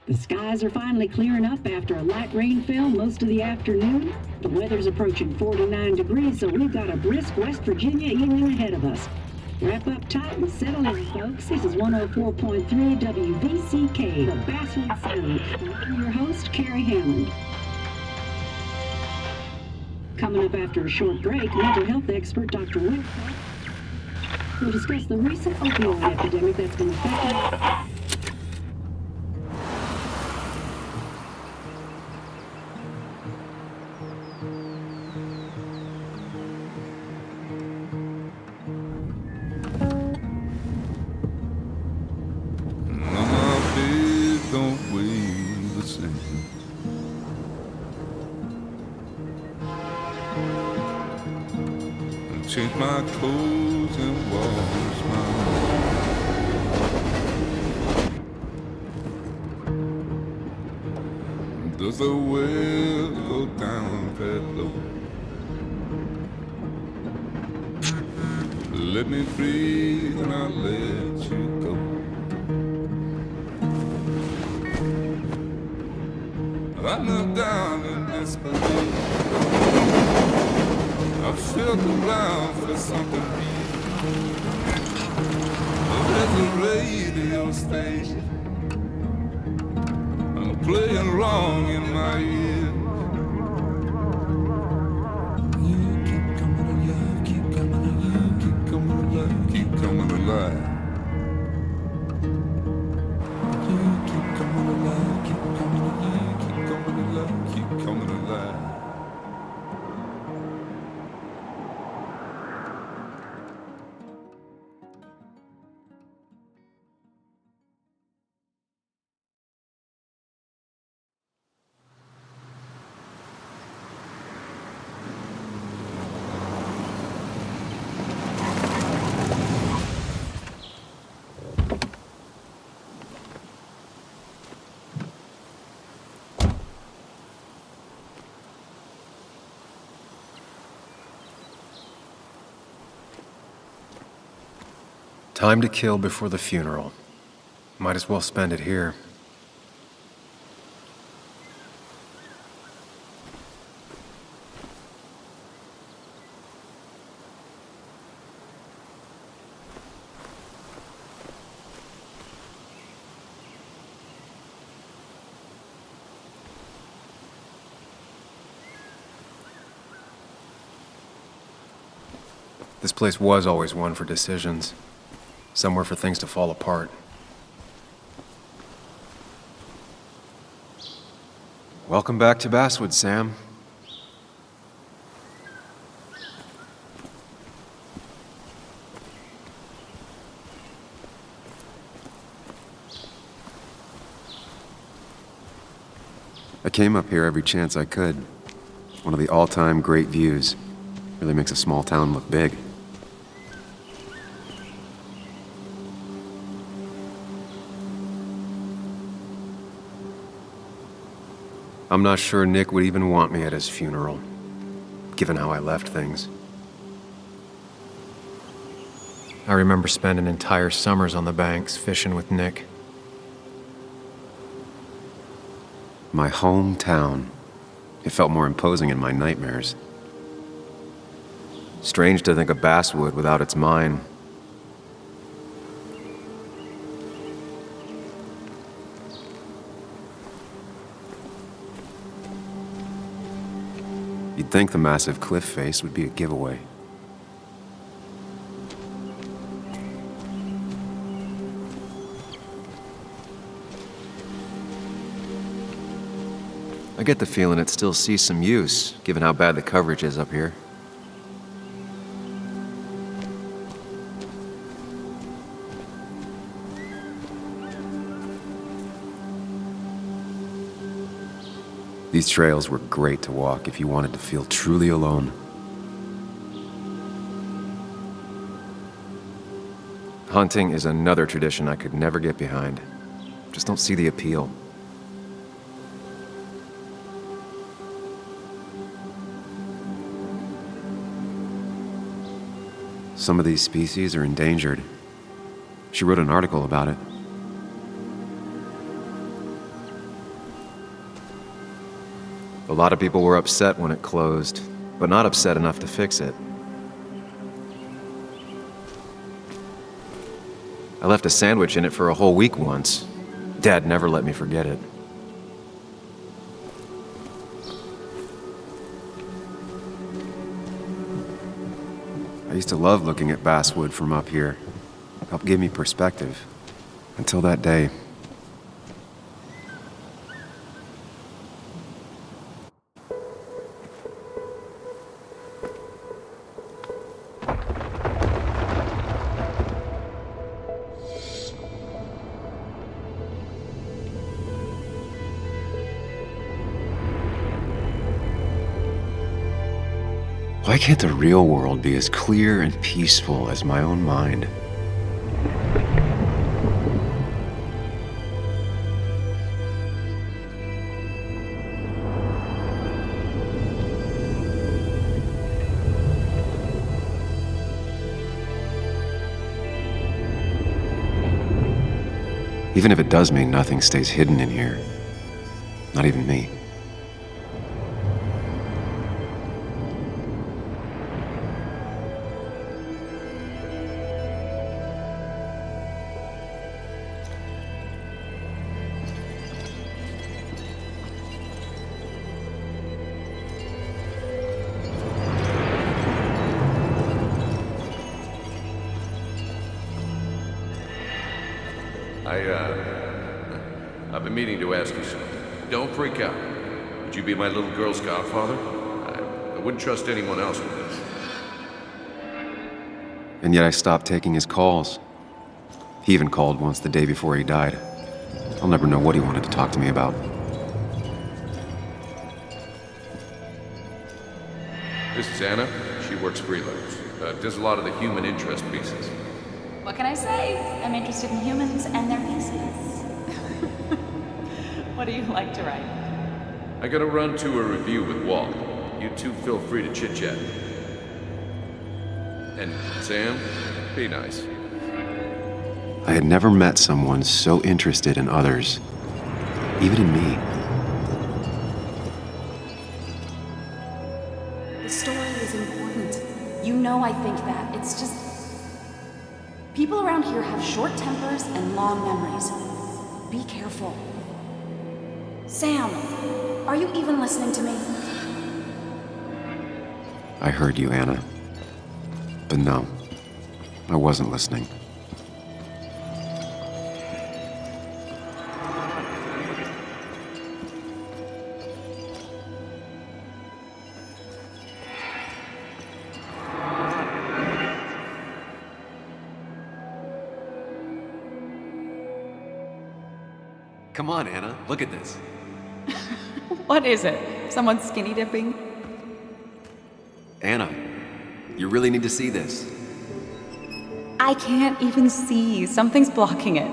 The skies are finally clearing up after a light rain fell most of the afternoon. The weather's approaching 49 degrees, so we've got a brisk West Virginia evening ahead of us. Wrap up tight and settle in, folks. This is 104.3 WVCK, the Basswood Sound. I'm your host, Carrie Hammond. Coming up after a short break, mental health expert Dr. Winter will discuss the recent opioid epidemic that's been affecting. Change my clothes and wash my hands. Does the well go down that low? Let me breathe and I'll let you go. I knelt down in disbelief. I felt around for something real. There's a radio station playing wrong in my ear. You keep coming alive, keep coming alive, keep coming alive, keep coming alive. You keep coming alive, keep coming alive, keep coming alive, keep coming alive. Time to kill before the funeral. Might as well spend it here. This place was always one for decisions. Somewhere for things to fall apart. Welcome back to Basswood, Sam. I came up here every chance I could. One of the all-time great views. Really makes a small town look big. I'm not sure Nick would even want me at his funeral, given how I left things. I remember spending entire summers on the banks fishing with Nick. My hometown. It felt more imposing in my nightmares. Strange to think of Basswood without its mine. You'd think the massive cliff face would be a giveaway. I get the feeling it still sees some use, given how bad the coverage is up here. These trails were great to walk if you wanted to feel truly alone. Hunting is another tradition I could never get behind. Just don't see the appeal. Some of these species are endangered. She wrote an article about it. A lot of people were upset when it closed, but not upset enough to fix it. I left a sandwich in it for a whole week once. Dad never let me forget it. I used to love looking at Basswood from up here. Helped give me perspective. Until that day. Why can't the real world be as clear and peaceful as my own mind? Even if it does mean nothing stays hidden in here. Not even me. I've been meaning to ask you something. Don't freak out. Would you be my little girl's godfather? I wouldn't trust anyone else with this. And yet I stopped taking his calls. He even called once the day before he died. I'll never know what he wanted to talk to me about. This is Anna. She works freelance. Does a lot of the human interest pieces. What can I say? I'm interested in humans and their pieces. What do you like to write? I gotta run to a review with Walt. You two feel free to chit-chat. And Sam, be nice. I had never met someone so interested in others, even in me. The story is important. You know I think that. It's just... people around here have short tempers and long memories. Be careful. Sam, are you even listening to me? I heard you, Anna. But no, I wasn't listening. Come on, Anna, look at this. What is it? Someone skinny dipping? Anna, you really need to see this. I can't even see. Something's blocking it.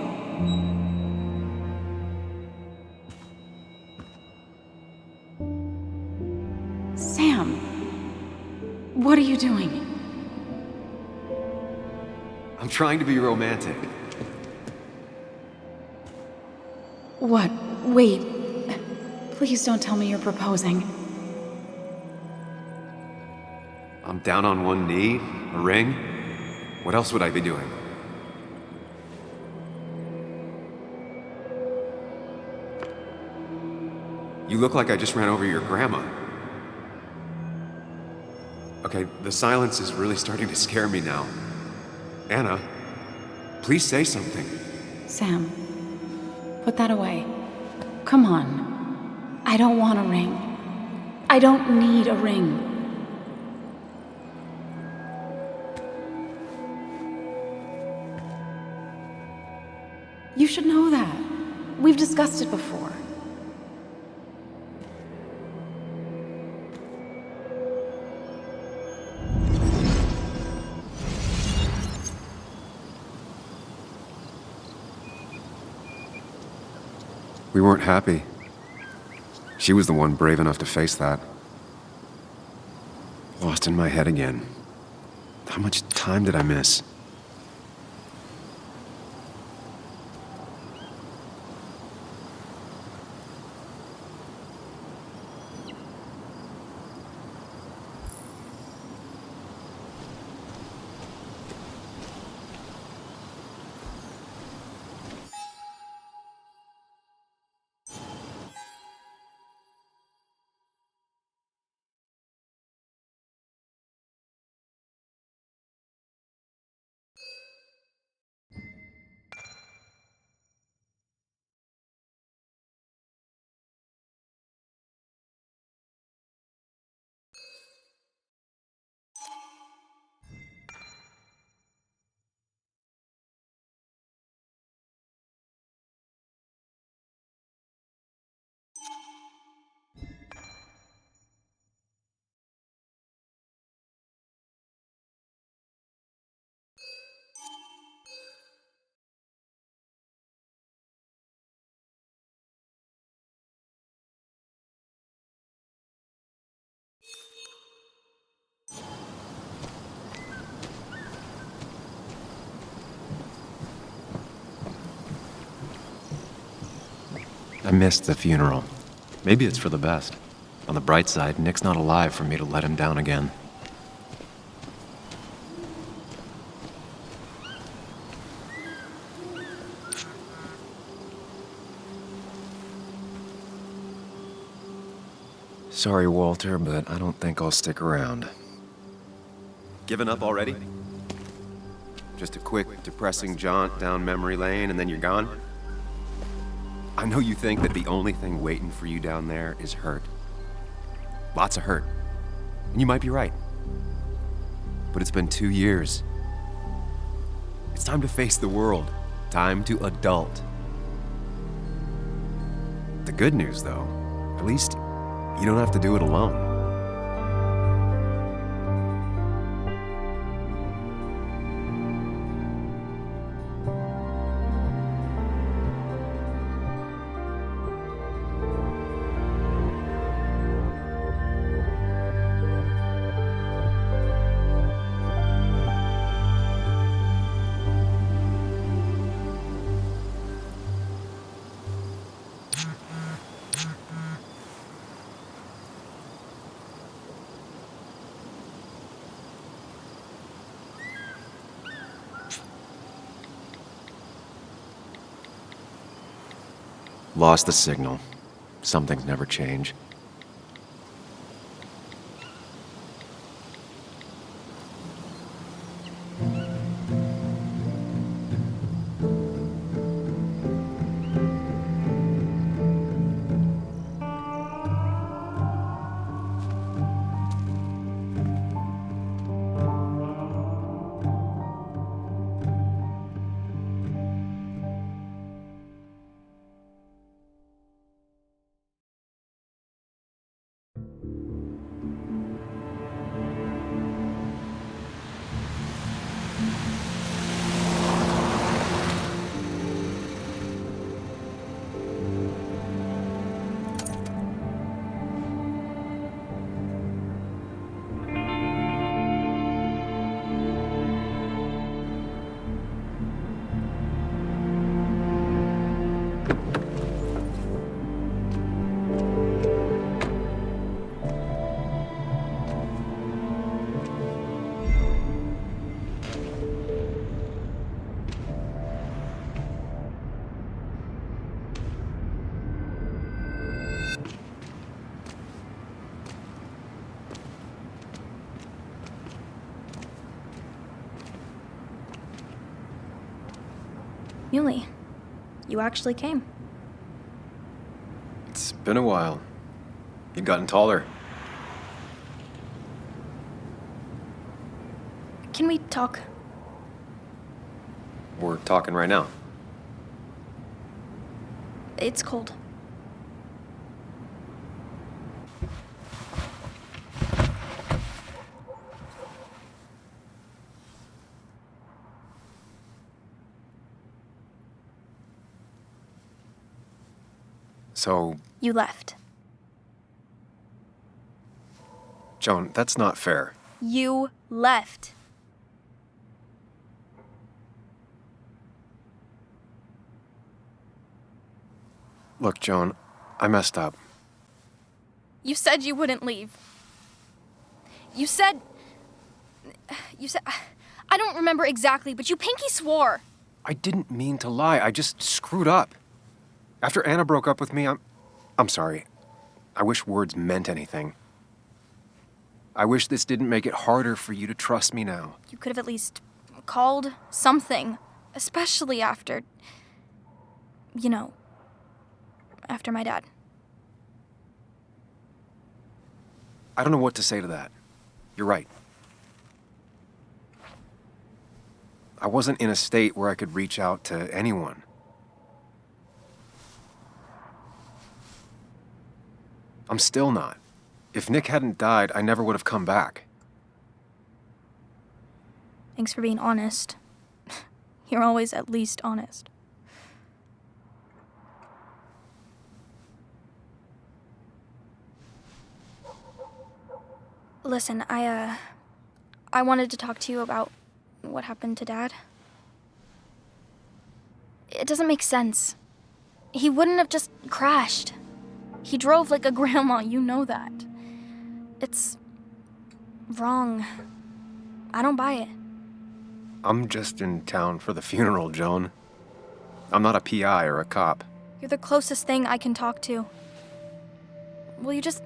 Sam, what are you doing? I'm trying to be romantic. What? Wait. Please don't tell me you're proposing. I'm down on one knee, a ring. What else would I be doing? You look like I just ran over your grandma. Okay, the silence is really starting to scare me now. Anna, please say something. Sam, put that away. Come on. I don't want a ring. I don't need a ring. You should know that. We've discussed it before. We weren't happy. She was the one brave enough to face that. Lost in my head again. How much time did I miss? I missed the funeral. Maybe it's for the best. On the bright side, Nick's not alive for me to let him down again. Sorry, Walter, but I don't think I'll stick around. Given up already? Just a quick, depressing jaunt down memory lane and then you're gone? I know you think that the only thing waiting for you down there is hurt. Lots of hurt. And you might be right. But it's been 2 years. It's time to face the world. Time to adult. The good news, though, at least you don't have to do it alone. Lost the signal. Some things never change. Yuli, you actually came. It's been a while. You've gotten taller. Can we talk? We're talking right now. It's cold. So, You left. Joan, that's not fair. You left. Look, Joan, I messed up. You said you wouldn't leave. You said... I don't remember exactly, but you pinky swore. I didn't mean to lie. I just screwed up. After Anna broke up with me, I'm sorry. I wish words meant anything. I wish this didn't make it harder for you to trust me now. You could have at least called something, especially after... You know, after my dad. I don't know what to say to that. You're right. I wasn't in a state where I could reach out to anyone. I'm still not. If Nick hadn't died, I never would have come back. Thanks for being honest. You're always at least honest. Listen, I wanted to talk to you about what happened to Dad. It doesn't make sense. He wouldn't have just crashed. He drove like a grandma, you know that. It's wrong. I don't buy it. I'm just in town for the funeral, Joan. I'm not a PI or a cop. You're the closest thing I can talk to. Will you just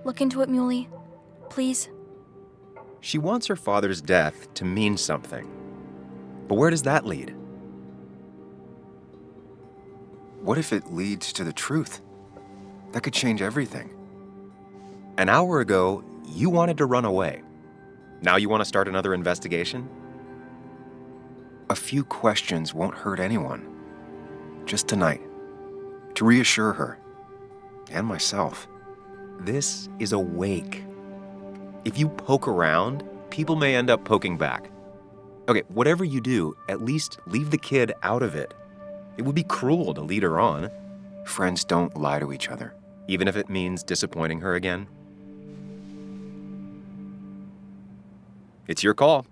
look into it, Muley? Please? She wants her father's death to mean something. But where does that lead? What if it leads to the truth? That could change everything. An hour ago, you wanted to run away. Now you want to start another investigation? A few questions won't hurt anyone. Just tonight, to reassure her, and myself. This is a wake. If you poke around, people may end up poking back. Okay, whatever you do, at least leave the kid out of it. It would be cruel to lead her on. Friends don't lie to each other, even if it means disappointing her again. It's your call.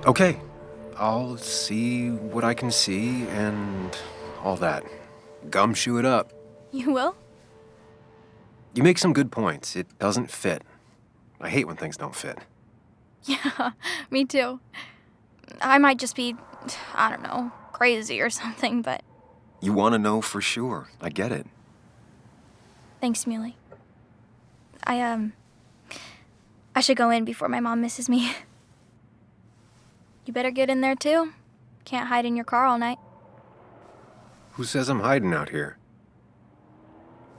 Okay, I'll see what I can see and all that. Gumshoe it up. You will? You make some good points. It doesn't fit. I hate when things don't fit. Yeah, me too. I might just be, I don't know, crazy or something, but You want to know for sure. I get it. thanks, Muley. I should go in before my mom misses me. You better get in there too. Can't hide in your car all night. Who says I'm hiding out here?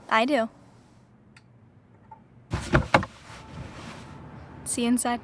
I do. See you inside.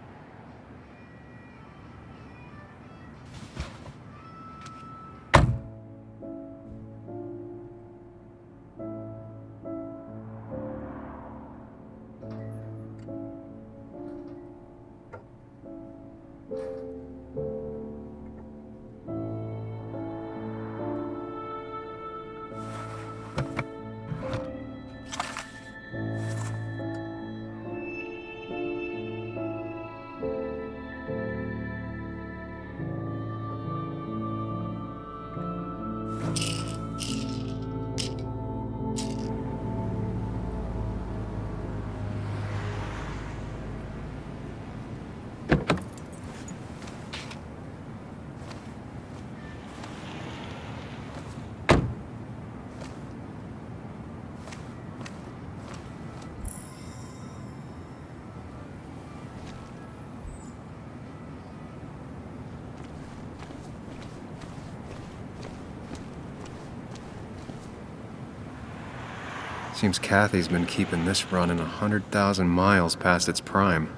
Seems Kathy's been keeping this running 100,000 miles past its prime.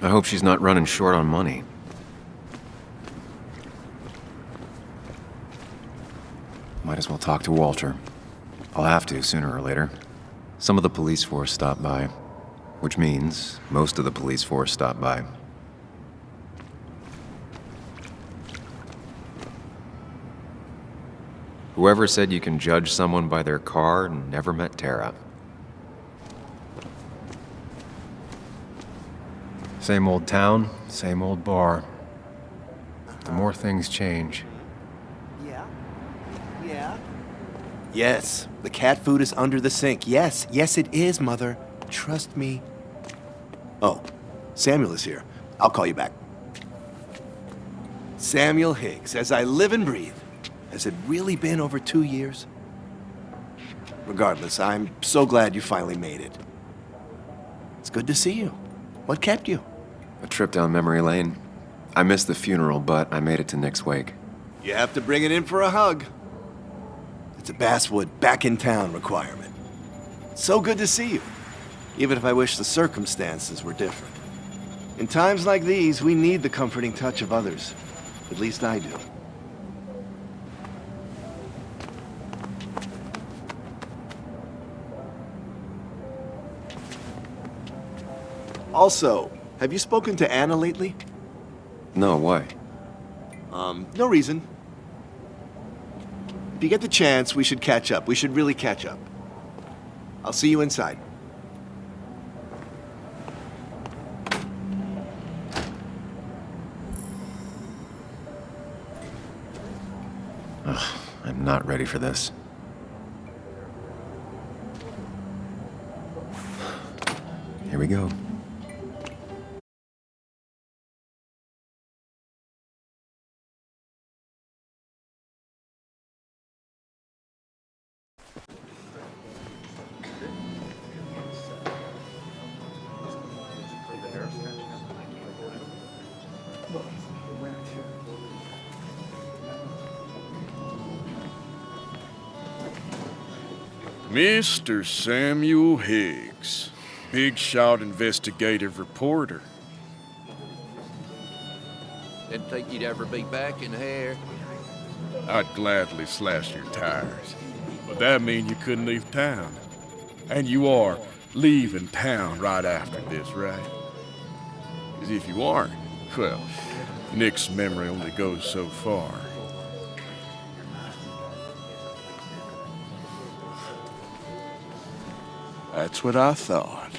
I hope she's not running short on money. Might as well talk to Walter. I'll have to sooner or later. Some of the police force stopped by, which means most of the police force stopped by. Whoever said you can judge someone by their car never met Tara. Same old town, same old bar. The more things change. Yeah? Yes, the cat food is under the sink. Yes, it is, Mother. Trust me. Oh, Samuel is here. I'll call you back. Samuel Higgs, as I live and breathe. Has it really been over 2 years? Regardless, I'm so glad you finally made it. It's good to see you. What kept you? A trip down memory lane. I missed the funeral, but I made it to Nick's wake. You have to bring it in for a hug. It's a Basswood back in town requirement. So good to see you, even if I wish the circumstances were different. In times like these, we need the comforting touch of others. At least I do. Also, have you spoken to Anna lately? No, why? No reason. If you get the chance, we should catch up. We should really catch up. I'll see you inside. Ugh, I'm not ready for this. Here we go. Mr. Samuel Higgs, big shot investigative reporter. Didn't think you'd ever be back in here. I'd gladly slash your tires, but that mean you couldn't leave town. And you are leaving town right after this, right? 'Cause if you aren't, well, Nick's memory only goes so far. That's what I thought.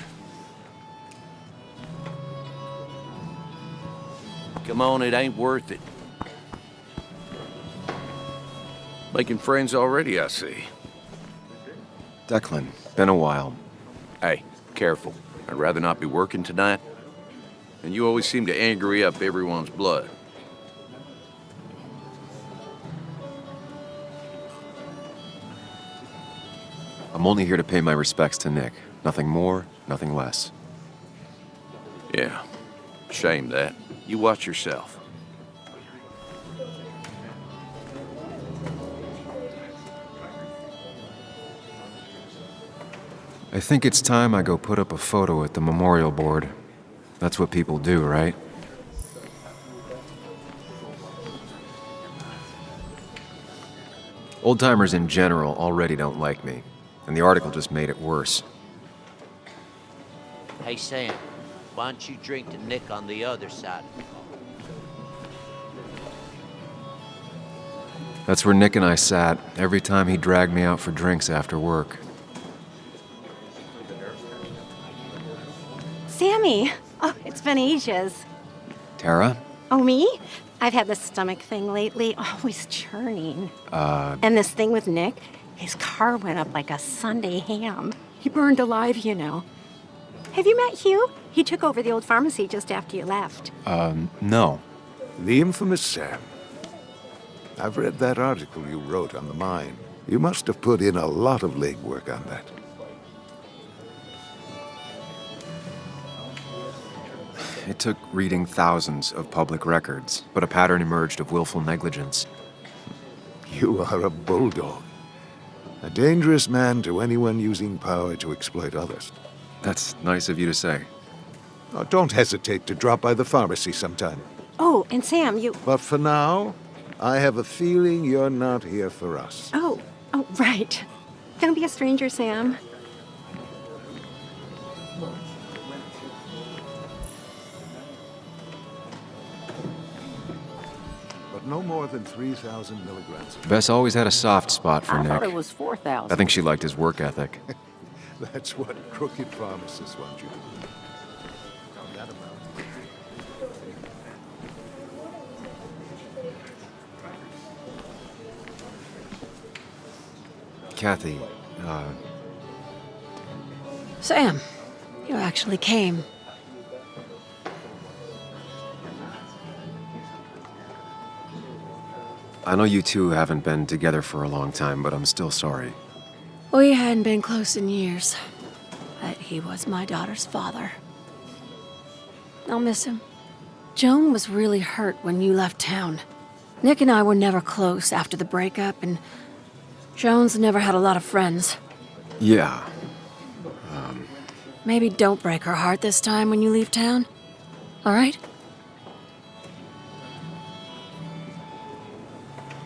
Come on, it ain't worth it. Making friends already, I see. Declan, been a while. Hey, careful. I'd rather not be working tonight. And you always seem to angry up everyone's blood. I'm only here to pay my respects to Nick. Nothing more, nothing less. Yeah, shame that. You watch yourself. I think it's time I go put up a photo at the memorial board. That's what people do, right? Old-timers in general already don't like me, and the article just made it worse. Hey, Sam, why don't you drink to Nick on the other side? That's where Nick and I sat every time he dragged me out for drinks after work. Sammy! Oh, it's been ages. Tara? Oh, me? I've had this stomach thing lately, always churning. And this thing with Nick, his car went up like a Sunday ham. He burned alive, you know. Have you met Hugh? He took over the old pharmacy just after you left. No. The infamous Sam. I've read that article you wrote on the mine. You must have put in a lot of legwork on that. It took reading thousands of public records, but a pattern emerged of willful negligence. You are a bulldog. A dangerous man to anyone using power to exploit others. That's nice of you to say. Oh, don't hesitate to drop by the pharmacy sometime. Oh, and Sam, you... But for now, I have a feeling you're not here for us. Oh, right. Don't be a stranger, Sam. No more than 3,000 milligrams. Bess always had a soft spot for Nick. I thought it was 4,000. I think she liked his work ethic. That's what crooked pharmacists want you to do. That amount. Kathy, Sam, you actually came. I know you two haven't been together for a long time, but I'm still sorry. We hadn't been close in years, but he was my daughter's father. I'll miss him. Joan was really hurt when you left town. Nick and I were never close after the breakup, and Joan's never had a lot of friends. Yeah. Maybe don't break her heart this time when you leave town, all right?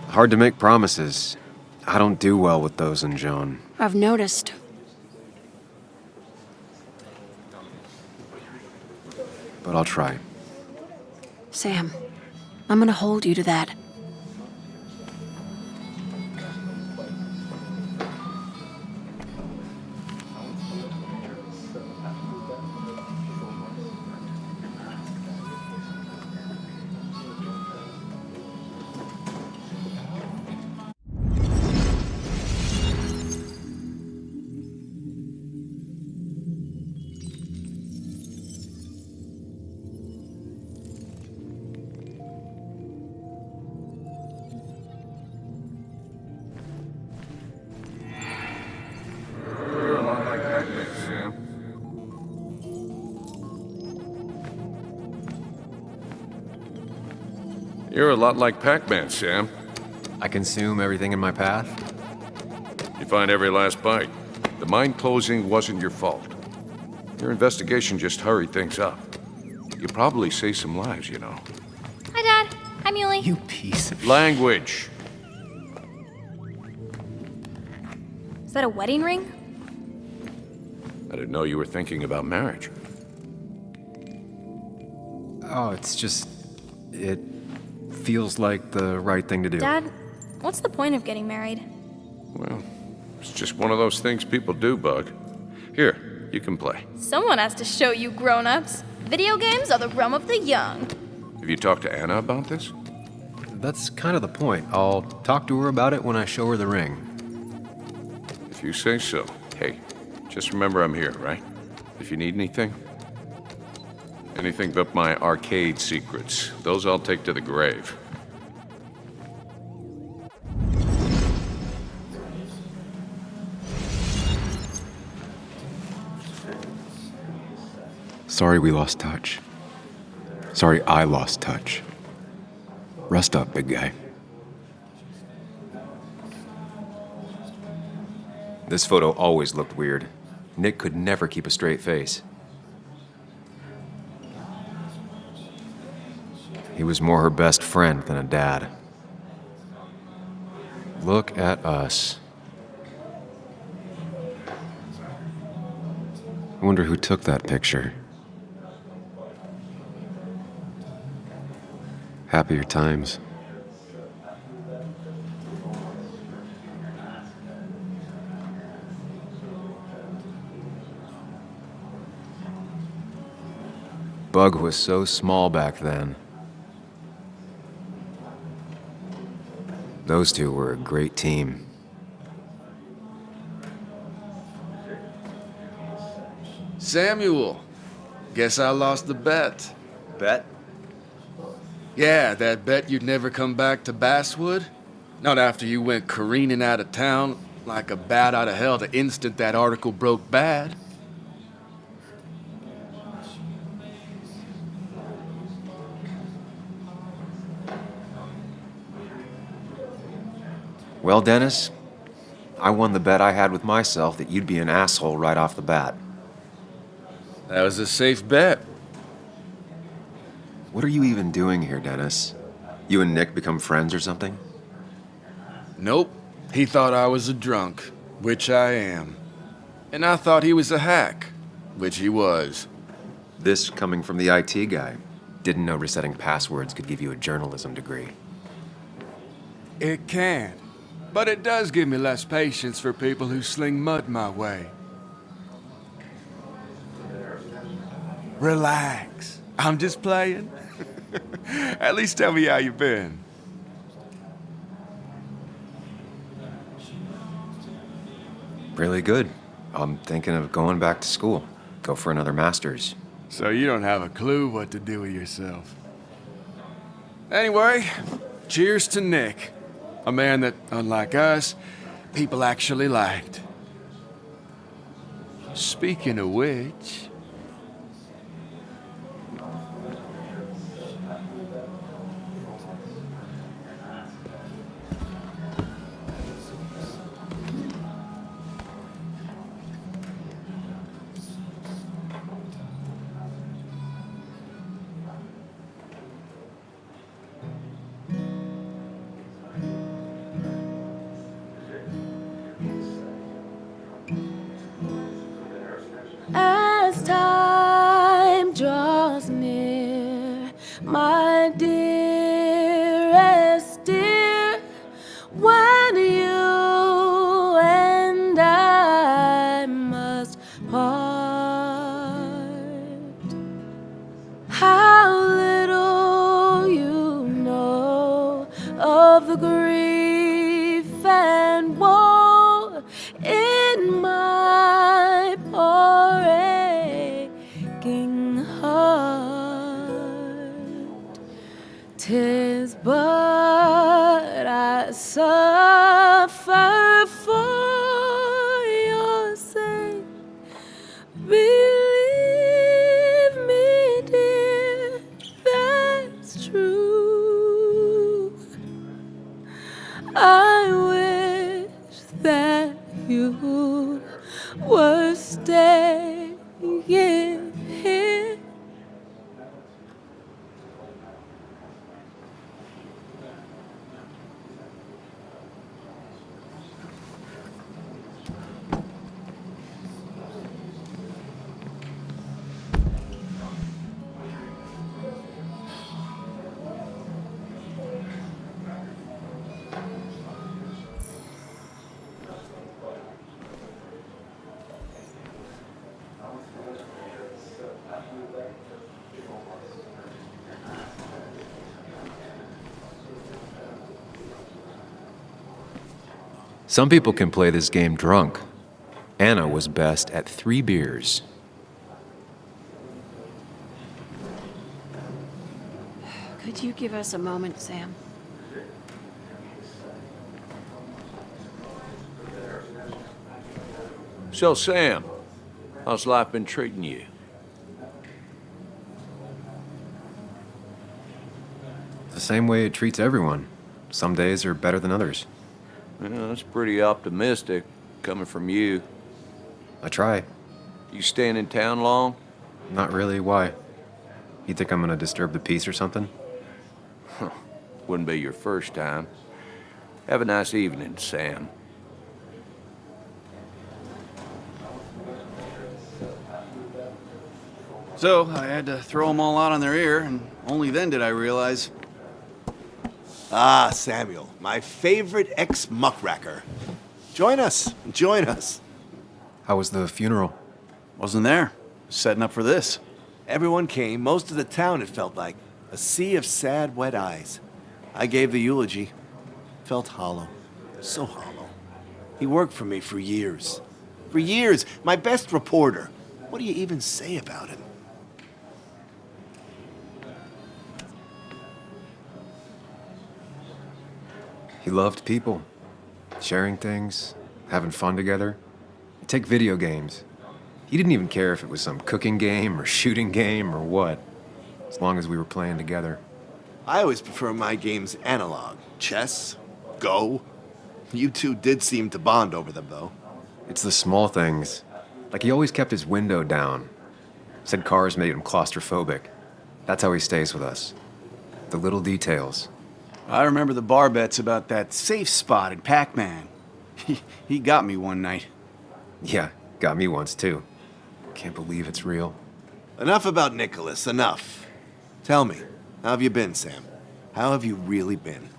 Hard to make promises. I don't do well with those in Joan. I've noticed. But I'll try. Sam, I'm gonna hold you to that. You're a lot like Pac-Man, Sam. I consume everything in my path? You find every last bite. The mine closing wasn't your fault. Your investigation just hurried things up. You probably saved some lives, you know. Hi, Dad. Hi, Muley. You piece of Language. Is that a wedding ring? I didn't know you were thinking about marriage. Oh, it's just... it feels like the right thing to do. Dad, what's the point of getting married? Well, it's just one of those things people do, Bug. Here, you can play. Someone has to show you grown-ups. Video games are the realm of the young. Have you talked to Anna about this? That's kind of the point. I'll talk to her about it when I show her the ring. If you say so. Hey, just remember I'm here, right? If you need anything. Anything but my arcade secrets. Those I'll take to the grave. Sorry we lost touch. Sorry I lost touch. Rest up, big guy. This photo always looked weird. Nick could never keep a straight face. He was more her best friend than a dad. Look at us. I wonder who took that picture. Happier times. Bug was so small back then. Those two were a great team. Samuel, guess I lost the bet. Bet? Yeah, that bet you'd never come back to Basswood? Not after you went careening out of town like a bat out of hell the instant that article broke bad. Well, Dennis, I won the bet I had with myself that you'd be an asshole right off the bat. That was a safe bet. What are you even doing here, Dennis? You and Nick become friends or something? Nope. He thought I was a drunk, which I am. And I thought he was a hack, which he was. This coming from the IT guy. Didn't know resetting passwords could give you a journalism degree. It can. But it does give me less patience for people who sling mud my way. Relax. I'm just playing. At least tell me how you been. Really good. I'm thinking of going back to school. Go for another master's. So you don't have a clue what to do with yourself. Anyway, cheers to Nick. A man that, unlike us, people actually liked. Speaking of which... As time draws near, my dear, 'Tis but I suffer for your sake. Believe me, dear, that's true. I wish that you were staying here. Some people can play this game drunk. Anna was best at 3 beers. Could you give us a moment, Sam? So, Sam, how's life been treating you? The same way it treats everyone. Some days are better than others. Well, that's pretty optimistic, coming from you. I try. You staying in town long? Not really. Why? You think I'm gonna disturb the peace or something? Wouldn't be your first time. Have a nice evening, Sam. So, I had to throw them all out on their ear, and only then did I realize. Ah, Samuel, my favorite ex-muckracker. Join us, join us. How was the funeral? Wasn't there. Setting up for this. Everyone came, most of the town, it felt like. A sea of sad, wet eyes. I gave the eulogy. Felt hollow. So hollow. He worked for me for years. For years, my best reporter. What do you even say about him? He loved people, sharing things, having fun together. Take video games. He didn't even care if it was some cooking game or shooting game or what, as long as we were playing together. I always prefer my games analog. Chess, Go. You two did seem to bond over them, though. It's the small things. Like he always kept his window down. Said cars made him claustrophobic. That's how he stays with us. The little details. I remember the bar bets about that safe spot in Pac-Man. He got me one night. Yeah, got me once too. Can't believe it's real. Enough about Nicholas, enough. Tell me, how have you been, Sam? How have you really been?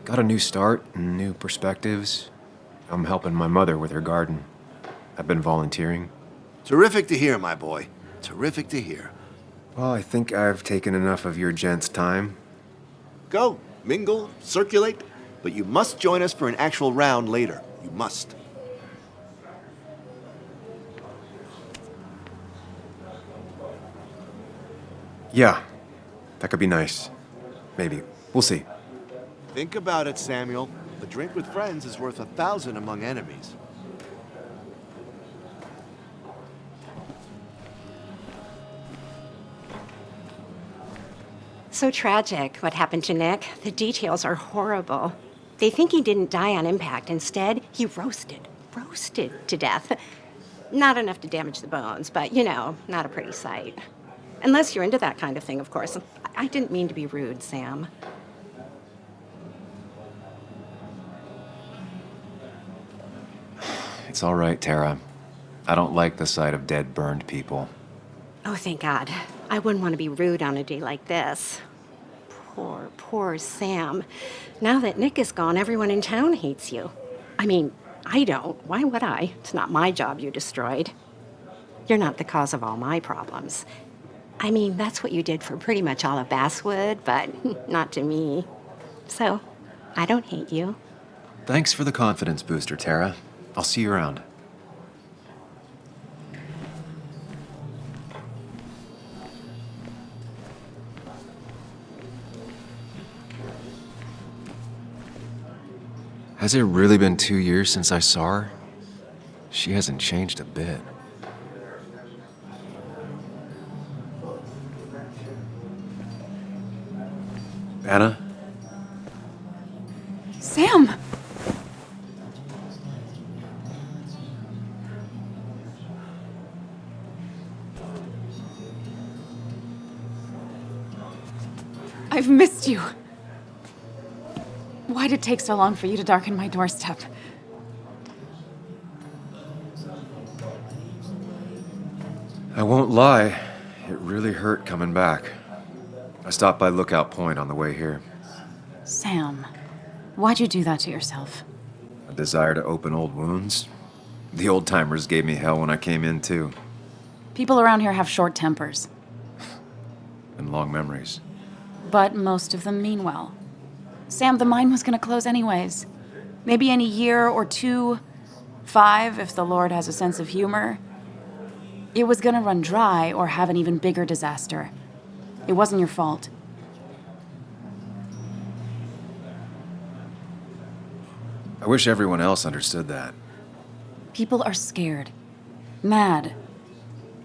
Got a new start and new perspectives. I'm helping my mother with her garden. I've been volunteering. Terrific to hear, my boy. Terrific to hear. Well, I think I've taken enough of your gents' time. Go, mingle, circulate, but you must join us for an actual round later. You must. Yeah, that could be nice. Maybe. We'll see. Think about it, Samuel. A drink with friends is worth 1,000 among enemies. So tragic, what happened to Nick. The details are horrible. They think he didn't die on impact. Instead, he roasted to death. Not enough to damage the bones, but, you know, not a pretty sight. Unless you're into that kind of thing, of course. I didn't mean to be rude, Sam. It's all right, Tara. I don't like the sight of dead, burned people. Oh, thank God. I wouldn't want to be rude on a day like this. Poor Sam. Now that Nick is gone, everyone in town hates you. I mean, I don't. Why would I? It's not my job you destroyed. You're not the cause of all my problems. I mean, that's what you did for pretty much all of Basswood, but not to me. So, I don't hate you. Thanks for the confidence booster, Tara. I'll see you around. Has it really been 2 years since I saw her? She hasn't changed a bit. Anna? Sam! I've missed you. Why'd it take so long for you to darken my doorstep? I won't lie, it really hurt coming back. I stopped by Lookout Point on the way here. Sam, why'd you do that to yourself? A desire to open old wounds? The old-timers gave me hell when I came in, too. People around here have short tempers, And long memories. but most of them mean well. Sam, the mine was gonna close anyways. Maybe in a year or 2, 5, if the Lord has a sense of humor. It was gonna run dry or have an even bigger disaster. It wasn't your fault. I wish everyone else understood that. People are scared. Mad.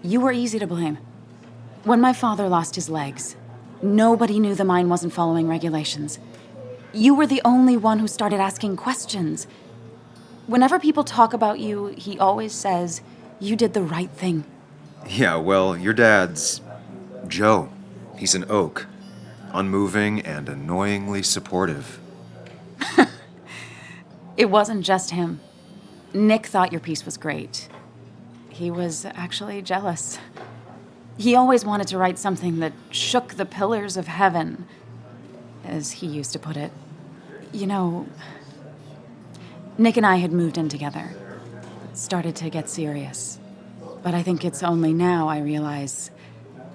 You were easy to blame. When my father lost his legs, nobody knew the mine wasn't following regulations. You were the only one who started asking questions. Whenever people talk about you, he always says, you did the right thing. Yeah, well, your dad's Joe. He's an oak. Unmoving and annoyingly supportive. It wasn't just him. Nick thought your piece was great. He was actually jealous. He always wanted to write something that shook the pillars of heaven, as he used to put it. You know, Nick and I had moved in together. It started to get serious. But I think it's only now I realize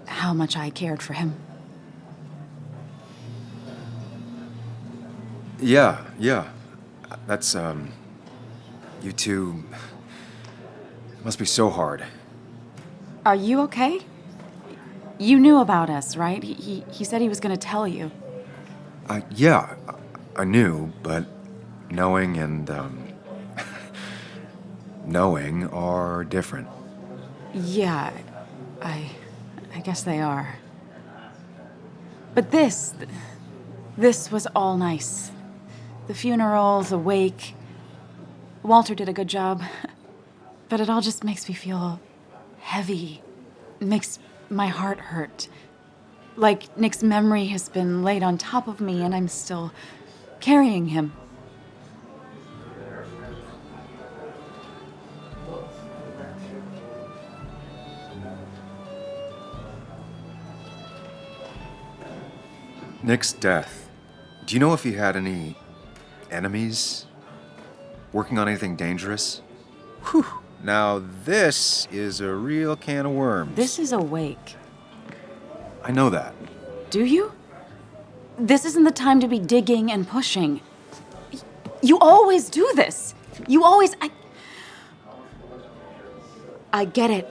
how much I cared for him. Yeah. That's, you two... It must be so hard. Are you okay? You knew about us, right? He said he was going to tell you. Yeah, I knew, but knowing and, knowing are different. Yeah, I guess they are. But this was all nice. The funeral, the wake. Walter did a good job. But it all just makes me feel heavy. It makes my heart hurt. Like Nick's memory has been laid on top of me and I'm still carrying him. Nick's death. Do you know if he had any enemies? Working on anything dangerous? Whew. Now this is a real can of worms. This is a wake. I know that. Do you? This isn't the time to be digging and pushing. You always do this. You always... I get it.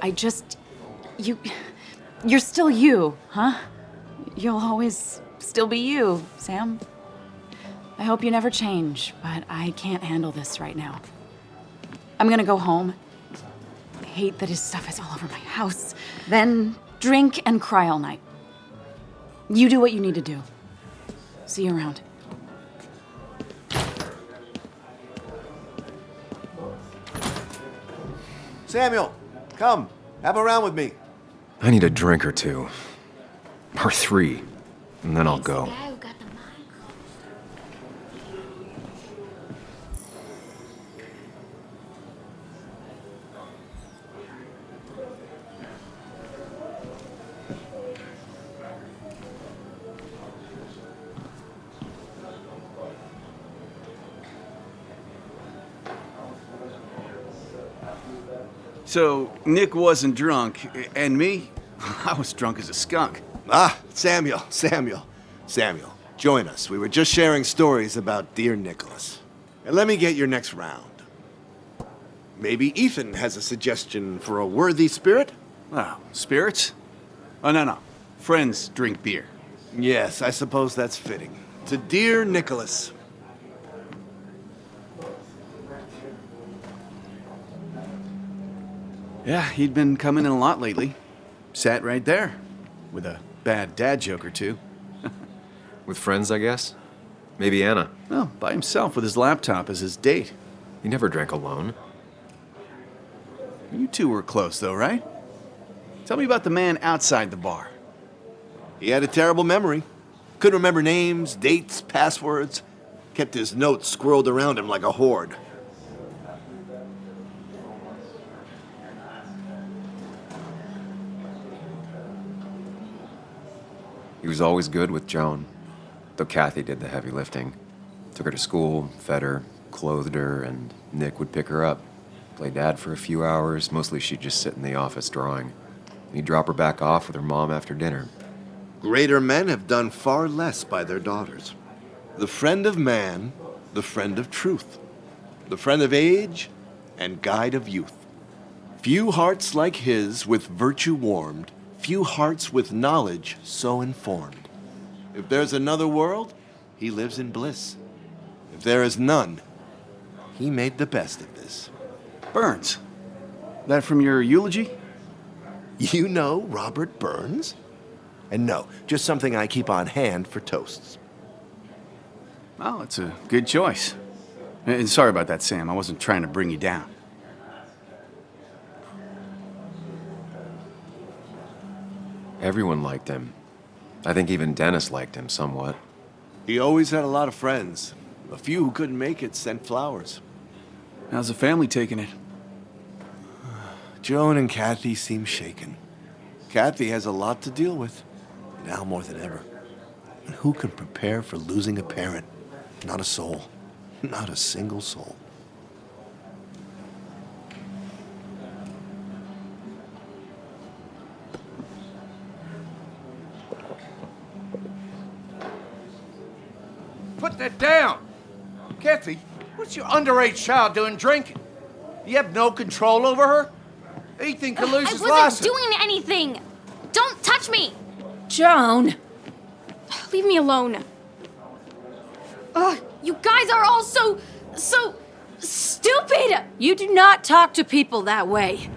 You're still you, huh? You'll always still be you, Sam. I hope you never change, but I can't handle this right now. I'm gonna go home. I hate that his stuff is all over my house. Then drink and cry all night. You do what you need to do. See you around. Samuel, come. Have a round with me. I need a drink or two. Or 3. And then I'll go. So, Nick wasn't drunk, and me? I was drunk as a skunk. Ah, Samuel, join us. We were just sharing stories about dear Nicholas. And let me get your next round. Maybe Ethan has a suggestion for a worthy spirit? Oh, spirits? Oh, no. Friends drink beer. Yes, I suppose that's fitting. To dear Nicholas. Yeah, he'd been coming in a lot lately. Sat right there, with a bad dad joke or two. With friends, I guess? Maybe Anna. Oh, by himself with his laptop as his date. He never drank alone. You two were close, though, right? Tell me about the man outside the bar. He had a terrible memory. Couldn't remember names, dates, passwords. Kept his notes squirreled around him like a hoard. He was always good with Joan, though Kathy did the heavy lifting. Took her to school, fed her, clothed her, and Nick would pick her up. Play dad for a few hours. Mostly she'd just sit in the office drawing. He'd drop her back off with her mom after dinner. Greater men have done far less by their daughters. The friend of man, the friend of truth. The friend of age and guide of youth. Few hearts like his with virtue warmed, few hearts with knowledge so informed. If there's another world, he lives in bliss. If there is none, he made the best of this. Burns. That from your eulogy? You know Robert Burns? And no, just something I keep on hand for toasts. Well, it's a good choice. And sorry about that, Sam. I wasn't trying to bring you down. Everyone liked him. I think even Dennis liked him somewhat. He always had a lot of friends. A few who couldn't make it sent flowers. How's the family taking it? Joan and Kathy seem shaken. Kathy has a lot to deal with, now more than ever. And who can prepare for losing a parent? Not a soul. Not a single soul. Put that down! Kathy, what's your underage child doing drinking? You have no control over her? Ethan could lose his license. I wasn't doing anything! Don't touch me! Joan! Leave me alone. Ugh, you guys are all so stupid! You do not talk to people that way.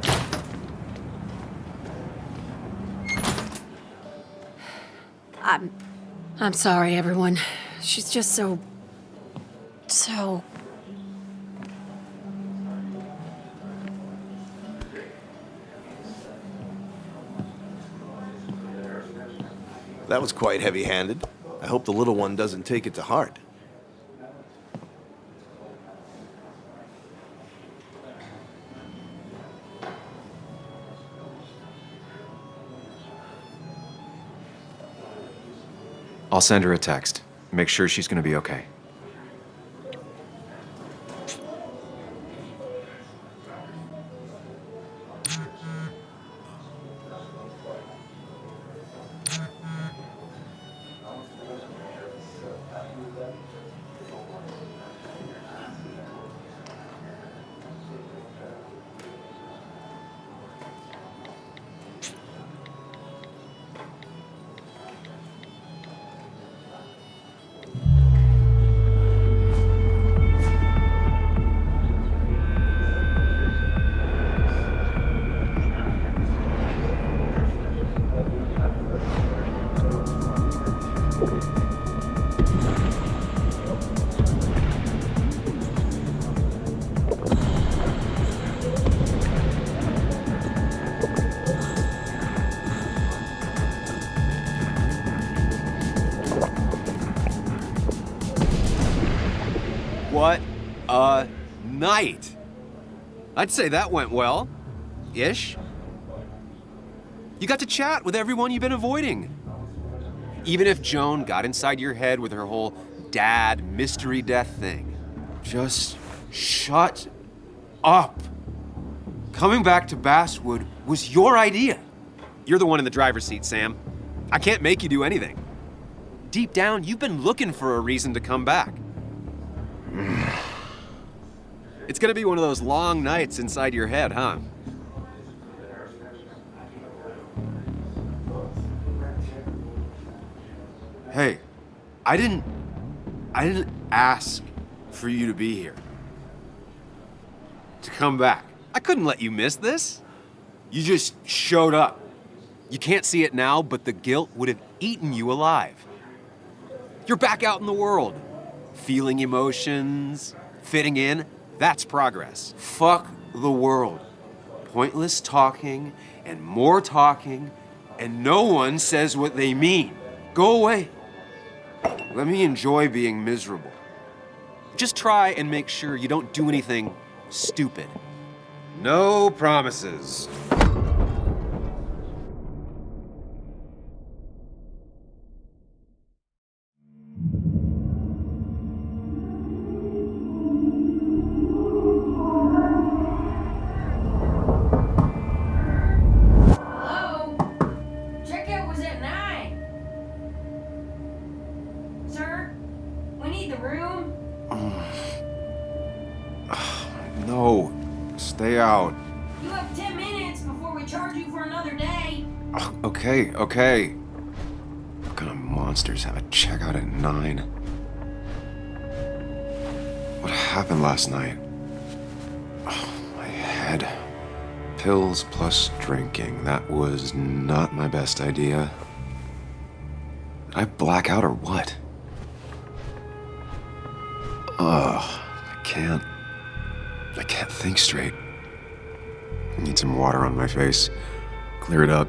I'm sorry, everyone. She's just so... That was quite heavy-handed. I hope the little one doesn't take it to heart. I'll send her a text. Make sure she's gonna be okay. What a night! I'd say that went well. Ish. You got to chat with everyone you've been avoiding. Even if Joan got inside your head with her whole dad mystery death thing. Just shut up. Coming back to Basswood was your idea. You're the one in the driver's seat, Sam. I can't make you do anything. Deep down, you've been looking for a reason to come back. It's gonna be one of those long nights inside your head, huh? Hey, I didn't ask for you to be here. To come back. I couldn't let you miss this. You just showed up. You can't see it now, but the guilt would have eaten you alive. You're back out in the world. Feeling emotions, fitting in, that's progress. Fuck the world. Pointless talking and more talking, and no one says what they mean. Go away. Let me enjoy being miserable. Just try and make sure you don't do anything stupid. No promises. Hello? Checkout was at 9. Sir, we need the room. No, stay out. You have 10 minutes before we charge you for another day. Okay. What kind of monsters have a checkout at 9? What happened last night? Oh, my head. Pills plus drinking. That was not my best idea. Did I black out or what? Ugh, I can't think straight. I need some water on my face. Clear it up.